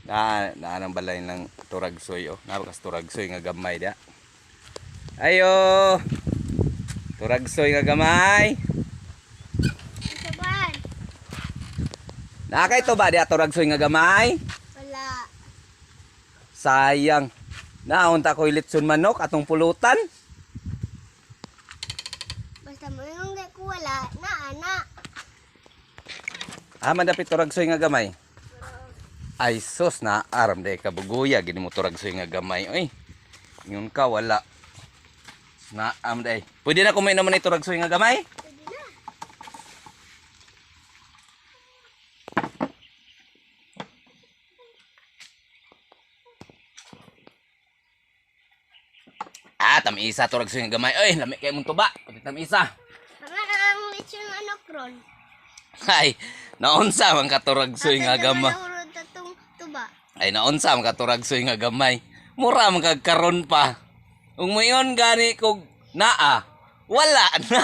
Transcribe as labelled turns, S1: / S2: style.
S1: Naanang balay ng turagsoy oh. Napakas turagsoy nga gamay dia. Ayo. Turagsoy nga gamay.
S2: Saban.
S1: Nakay to ba dia turagsoy nga gamay?
S2: Wala.
S1: Sayang. Naunta ko ilitson manok atong pulutan.
S2: Basta mo yung di ko wala, na ana.
S1: Dapit turagsoy nga gamay. Ay sus na aram day kabuguya gini mo turagsoy nga gamay oy. Ingon ka wala. Na day. Pwede na kumain naman ito turagsoy nga gamay?
S2: Pwede na.
S1: Tamisa turagsoy nga gamay. Oy, lami kay mong tuba. Pwede tamisa.
S2: Mga ang lechon ano kron.
S1: Ay, naunsa man katuragsoy nga gamay.
S2: Nahurod tatong tuba.
S1: Ay naunsa man katuragsoy nga gamay. Mura man kagkaron pa. Ung moyon gani kog naa. Wala na.